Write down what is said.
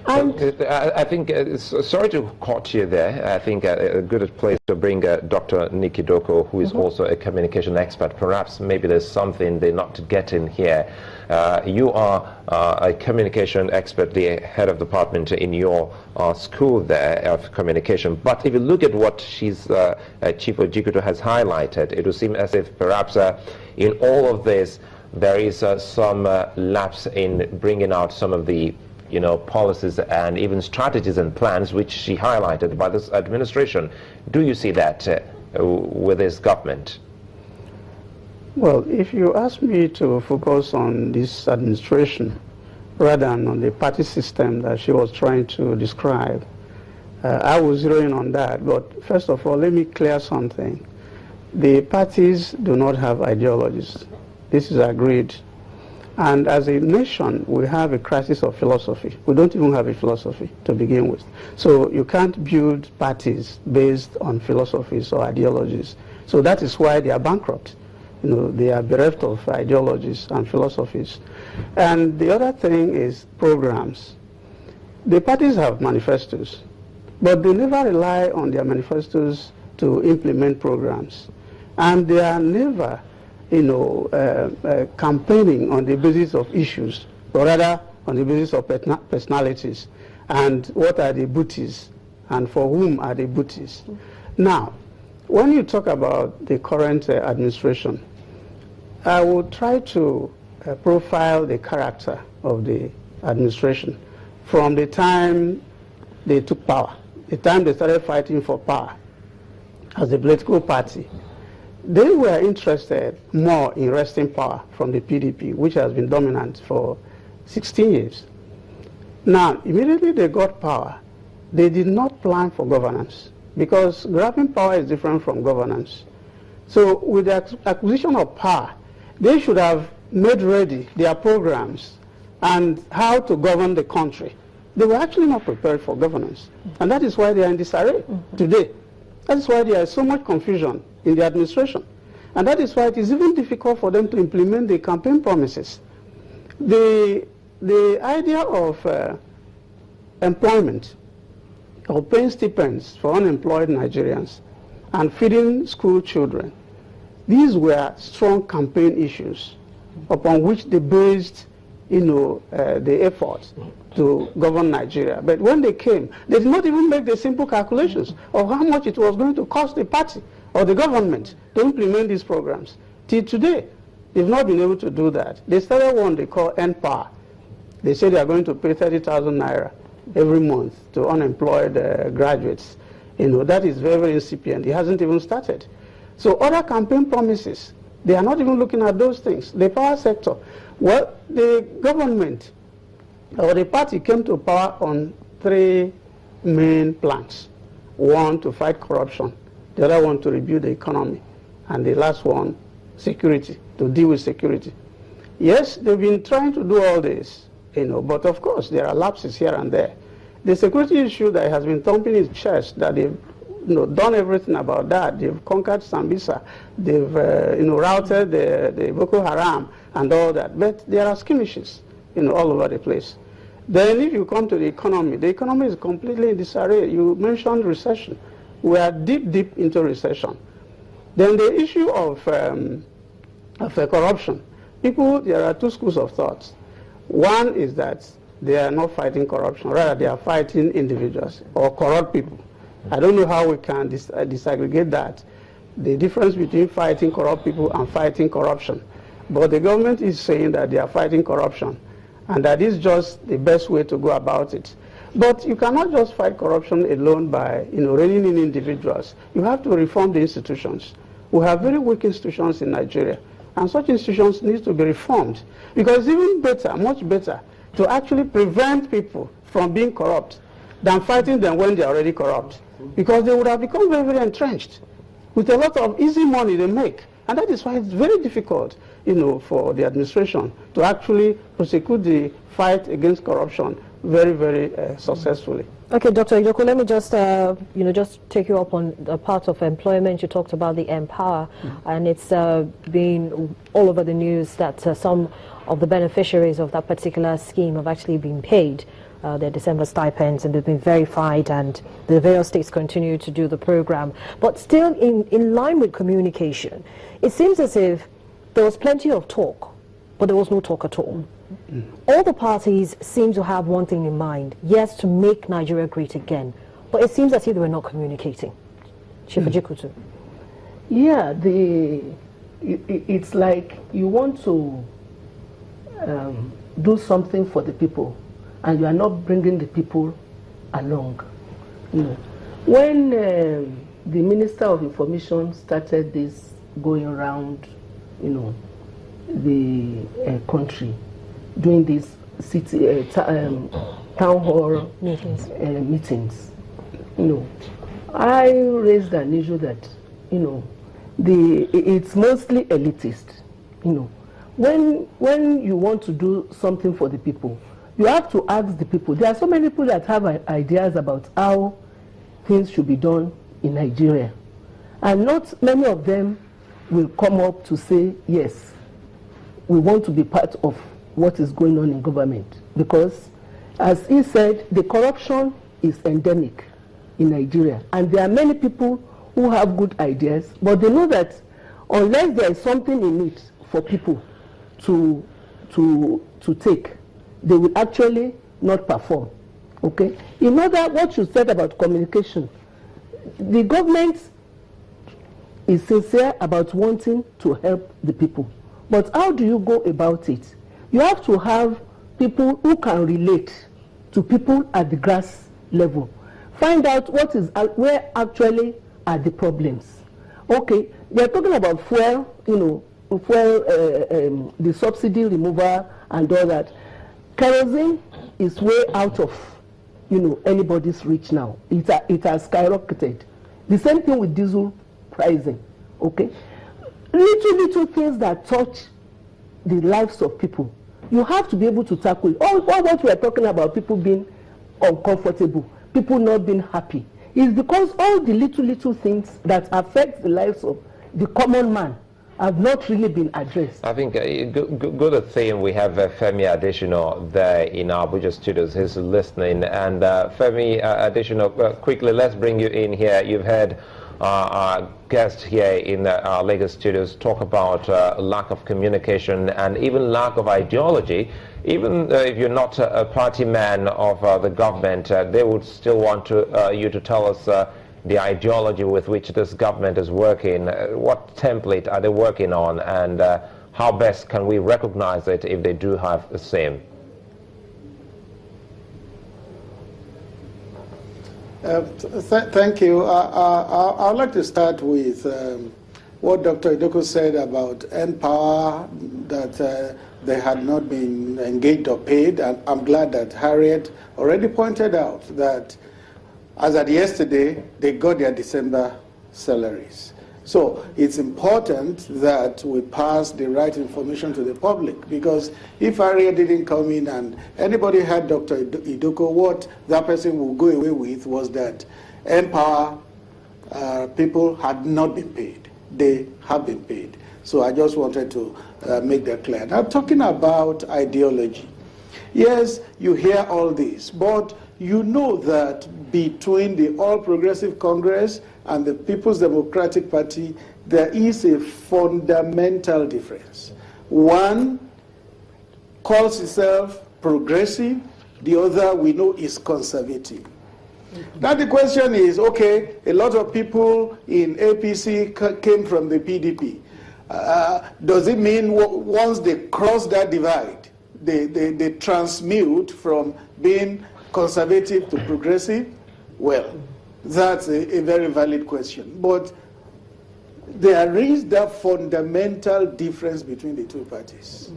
I think, sorry to cut you there, I think a good place to bring Dr. Nikki Doko, who is also a communication expert. Perhaps maybe there's something they're not getting here. You are a communication expert, the head of department in your school there of communication. But if you look at what Chief Ojikuto has highlighted, it would seem as if perhaps in all of this there is some lapse in bringing out some of the policies and even strategies and plans which she highlighted by this administration. Do you see that with this government? Well, if you ask me to focus on this administration rather than on the party system that she was trying to describe, I was zeroing on that. But first of all, let me clear something. The parties do not have ideologies. This is agreed. And as a nation, we have a crisis of philosophy. We don't even have a philosophy to begin with. So you can't build parties based on philosophies or ideologies. So that is why they are bankrupt. They are bereft of ideologies and philosophies. And the other thing is programs. The parties have manifestos, but they never rely on their manifestos to implement programs. And they are never campaigning on the basis of issues, but rather on the basis of personalities and what are the booties and for whom are the booties. Now, when you talk about the current administration, I will try to profile the character of the administration from the time they took power, the time they started fighting for power as a political party. They were interested more in wresting power from the PDP, which has been dominant for 16 years. Now, immediately they got power, they did not plan for governance, because grabbing power is different from governance. So with the acquisition of power, they should have made ready their programs and how to govern the country. They were actually not prepared for governance. And that is why they are in disarray today. That is why there is so much confusion in the administration. And that is why it is even difficult for them to implement the campaign promises. The idea of employment, or paying stipends for unemployed Nigerians and feeding school children, these were strong campaign issues upon which they based the effort to govern Nigeria. But when they came, they did not even make the simple calculations of how much it was going to cost the party or the government to implement these programs. Till today, they've not been able to do that. They started one they call N-Power. They say they are going to pay 30,000 naira every month to unemployed graduates. That is very, very incipient. It hasn't even started. So other campaign promises, they are not even looking at those things. The power sector, well, the government or the party came to power on 3 main planks. One, to fight corruption. The other one, to rebuild the economy. And the last one, security, to deal with security. Yes, they've been trying to do all this, but of course there are lapses here and there. The security issue that has been thumping its chest, that they've done everything about that. They've conquered Sambisa. They've routed the Boko Haram and all that. But there are skirmishes all over the place. Then if you come to the economy is completely in disarray. You mentioned recession. We are deep into recession. Then the issue of corruption. There are 2 schools of thought. One is that they are not fighting corruption. Rather, they are fighting individuals or corrupt people. I don't know how we can disaggregate that, the difference between fighting corrupt people and fighting corruption. But the government is saying that they are fighting corruption, and that is just the best way to go about it. But you cannot just fight corruption alone by reining in individuals. You have to reform the institutions. We have very weak institutions in Nigeria, and such institutions need to be reformed, because it's even better, much better, to actually prevent people from being corrupt than fighting them when they are already corrupt, because they would have become very, very entrenched with a lot of easy money they make. And that is why it's very difficult, for the administration to actually prosecute the fight against corruption very, very successfully. Okay, Dr. Ijoko, let me just, just take you up on the part of employment. You talked about the Empower, and it's been all over the news that some of the beneficiaries of that particular scheme have actually been paid. their December stipends, and they've been verified, and the various states continue to do the program. But still, in line with communication, it seems as if there was plenty of talk, but there was no talk at all. All the parties seem to have one thing in mind: yes, to make Nigeria great again. But it seems as if they were not communicating. Chief Ejikutu. Yeah, it's like you want to do something for the people, and you are not bringing the people along. You know, when the Minister of Information started this going around, you know, the country, doing these city town hall meetings, you know, I raised an issue that, you know, it's mostly elitist. You know, when you want to do something for the people, you have to ask the people. There are so many people that have ideas about how things should be done in Nigeria, and not many of them will come up to say, yes, we want to be part of what is going on in government, because, as he said, the corruption is endemic in Nigeria, and there are many people who have good ideas, but they know that unless there is something in it for people to take, they will actually not perform. Okay? In other, what you said about communication, the government is sincere about wanting to help the people, but how do you go about it? You have to have people who can relate to people at the grass level. Find out where actually are the problems. Okay, they're talking about fuel, you know, the subsidy removal and all that. Kerosene is way out of, you know, anybody's reach now. It has skyrocketed. The same thing with diesel pricing. Okay, little things that touch the lives of people, you have to be able to tackle it. All what we are talking about, people being uncomfortable, people not being happy, is because all the little things that affect the lives of the common man have not really been addressed. I think good thing we have Femi Adesina there in our Abuja studios. He's listening. And Femi Adesina, quickly, let's bring you in here. You've heard our guest here in our Lagos studios talk about lack of communication and even lack of ideology. Even if you're not a party man of the government, they would still want you to tell us the ideology with which this government is working. What template are they working on, and how best can we recognize it if they do have the same? Thank you. I'd like to start with what Dr. Idoko said about N-Power, that they had not been engaged or paid. And I'm glad that Harriet already pointed out that as at yesterday, they got their December salaries. So it's important that we pass the right information to the public, because if Harriet didn't come in and anybody had Dr. Idoko, what that person will go away with was that N-Power people had not been paid. They have been paid. So I just wanted to make that clear. Now, talking about ideology, yes, you hear all this, but you know that between the All Progressive Congress and the People's Democratic Party, there is a fundamental difference. One calls itself progressive, the other we know is conservative. Now the question is, okay, a lot of people in APC came from the PDP. Does it mean once they cross that divide, they transmute from being conservative to progressive? Well, that's a very valid question. But there is that fundamental difference between the two parties.